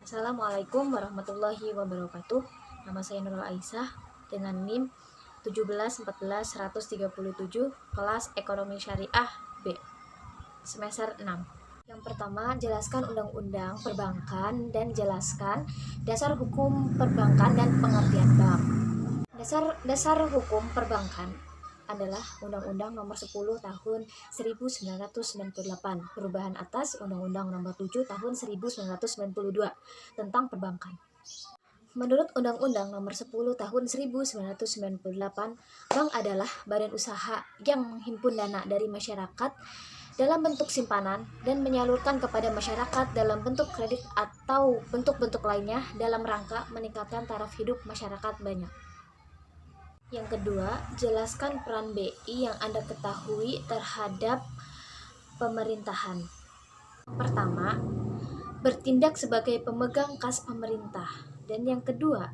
Assalamualaikum warahmatullahi wabarakatuh. Nama saya Nurul Aisyah dengan NIM 1714137, kelas Ekonomi Syariah B, semester 6. Yang pertama, jelaskan undang-undang perbankan dan jelaskan dasar hukum perbankan dan pengertian bank. Dasar hukum perbankan adalah Undang-Undang Nomor 10 Tahun 1998, perubahan atas Undang-Undang Nomor 7 Tahun 1992 tentang perbankan. Menurut Undang-Undang Nomor 10 Tahun 1998, bank adalah badan usaha yang menghimpun dana dari masyarakat dalam bentuk simpanan dan menyalurkan kepada masyarakat dalam bentuk kredit atau bentuk-bentuk lainnya dalam rangka meningkatkan taraf hidup masyarakat banyak. Yang kedua, jelaskan peran BI yang Anda ketahui terhadap pemerintahan. Pertama, bertindak sebagai pemegang kas pemerintah. Dan yang kedua,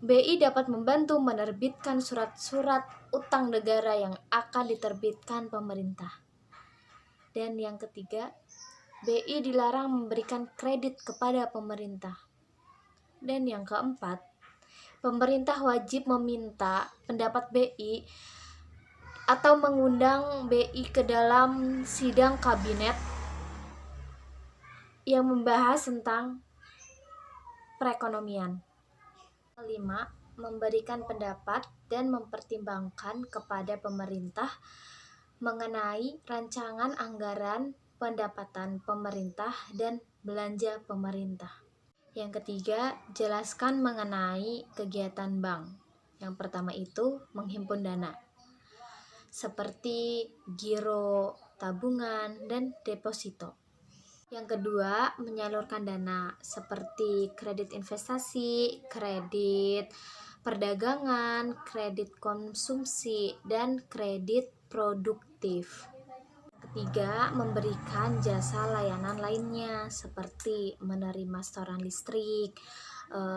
BI dapat membantu menerbitkan surat-surat utang negara yang akan diterbitkan pemerintah. Dan yang ketiga, BI dilarang memberikan kredit kepada pemerintah. Dan yang keempat, pemerintah wajib meminta pendapat BI atau mengundang BI ke dalam sidang kabinet yang membahas tentang perekonomian. Kelima, memberikan pendapat dan mempertimbangkan kepada pemerintah mengenai rancangan anggaran pendapatan pemerintah dan belanja pemerintah. Yang ketiga, jelaskan mengenai kegiatan bank. Yang pertama itu menghimpun dana, seperti giro, tabungan, dan deposito. Yang kedua, menyalurkan dana, seperti kredit investasi, kredit perdagangan, kredit konsumsi, dan kredit produktif. Ketiga, memberikan jasa layanan lainnya seperti menerima setoran listrik,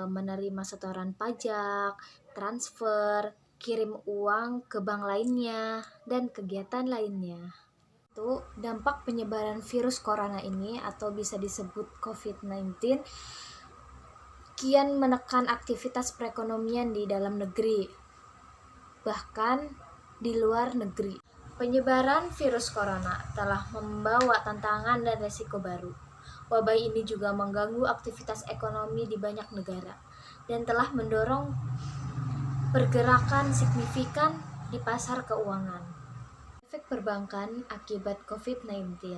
menerima setoran pajak, transfer, kirim uang ke bank lainnya, dan kegiatan lainnya. Itu dampak penyebaran virus corona ini atau bisa disebut COVID-19 kian menekan aktivitas perekonomian di dalam negeri, bahkan di luar negeri. Penyebaran virus corona telah membawa tantangan dan resiko baru. Wabah ini juga mengganggu aktivitas ekonomi di banyak negara dan telah mendorong pergerakan signifikan di pasar keuangan. Efek perbankan akibat COVID-19.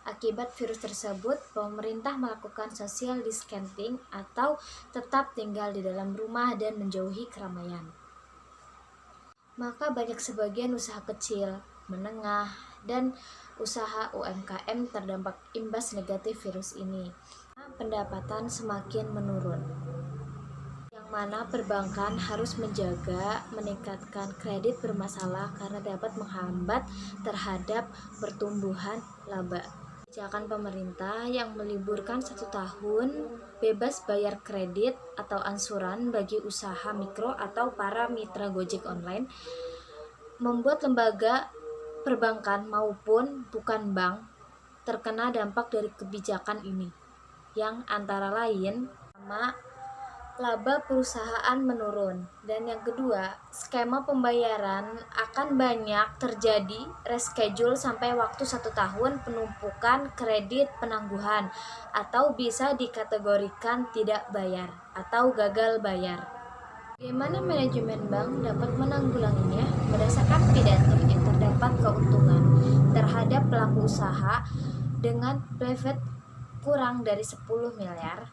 Akibat virus tersebut, pemerintah melakukan social distancing atau tetap tinggal di dalam rumah dan menjauhi keramaian. Maka banyak sebagian usaha kecil, menengah, dan usaha UMKM terdampak imbas negatif virus ini. Pendapatan semakin menurun, yang mana perbankan harus menjaga meningkatkan kredit bermasalah karena dapat menghambat terhadap pertumbuhan laba. Kebijakan pemerintah yang meliburkan 1 tahun bebas bayar kredit atau ansuran bagi usaha mikro atau para mitra Gojek online membuat lembaga perbankan maupun bukan bank terkena dampak dari kebijakan ini, yang antara lain pertama, laba perusahaan menurun, dan yang kedua, skema pembayaran akan banyak terjadi reschedule sampai waktu 1 tahun penumpukan kredit penangguhan atau bisa dikategorikan tidak bayar atau gagal bayar. Bagaimana manajemen bank dapat menanggulanginya? Berdasarkan pidato yang terdapat keuntungan terhadap pelaku usaha dengan profit kurang dari 10 miliar.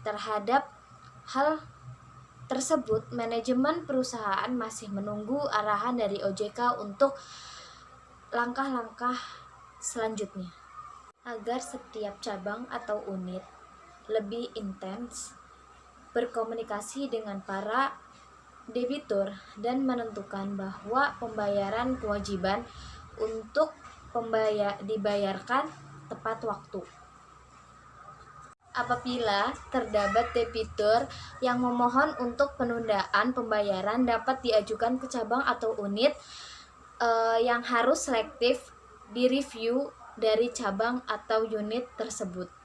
Terhadap hal tersebut, manajemen perusahaan masih menunggu arahan dari OJK untuk langkah-langkah selanjutnya agar setiap cabang atau unit lebih intens berkomunikasi dengan para debitur dan menentukan bahwa pembayaran kewajiban untuk dibayarkan tepat waktu. Apabila terdapat debitur yang memohon untuk penundaan pembayaran, dapat diajukan ke cabang atau unit yang harus selektif direview dari cabang atau unit tersebut.